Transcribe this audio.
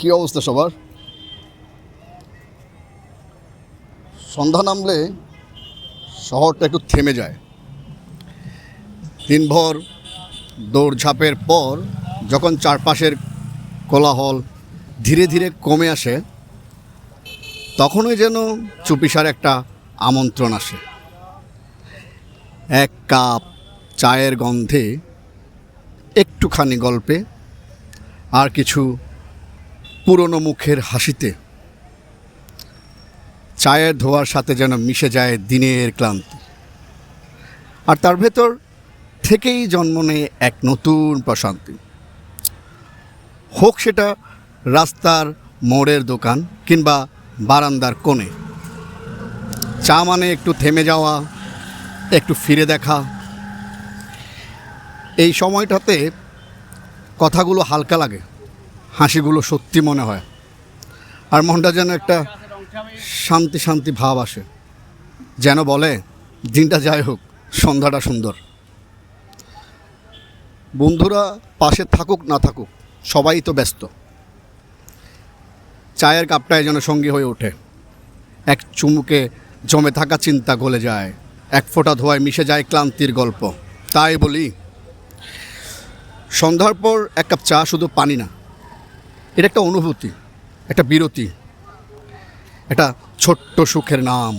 কী অবস্থা সবার? সন্ধ্যা নামলে শহরটা একটু থেমে যায়। দিনভর দৌড়ঝাঁপের পর যখন চারপাশের কোলাহল ধীরে ধীরে কমে আসে, তখনই যেন চুপিসার একটা আমন্ত্রণ আসে। এক কাপ চায়ের গন্ধে, একটুখানি গল্পে, আর কিছু পুরনো মুখের হাসিতে চায়ের ধোয়ার সাথে যেন মিশে যায় দিনের ক্লান্তি। আর তার ভেতর থেকেই জন্ম নেয় এক নতুন প্রশান্তি। হোক সেটা রাস্তার মোড়ের দোকান কিংবা বারান্দার কোণে, চা মানে একটু থেমে যাওয়া, একটু ফিরে দেখা। এই সময়টাতে কথাগুলো হালকা লাগে, হাসিগুলো সত্যি মনে হয়, আর মনটা যেন একটা শান্তি শান্তি ভাব আসে, যেন বলে দিনটা যাই হোক, সন্ধ্যাটা সুন্দর। বন্ধুরা পাশে থাকুক না থাকুক, সবাই তো ব্যস্ত। চায়ের কাপটাই যেন সঙ্গী হয়ে ওঠে। এক চুমুকে জমে থাকা চিন্তা গলে যায়, এক ফোঁটা ধোয়ায় মিশে যায় ক্লান্তির গল্প। তাই বলি, সন্ধ্যার পর এক কাপ চা শুধু পানি না, এটা একটা অনুভূতি, একটা বিরতি, একটা ছোট্ট সুখের নাম।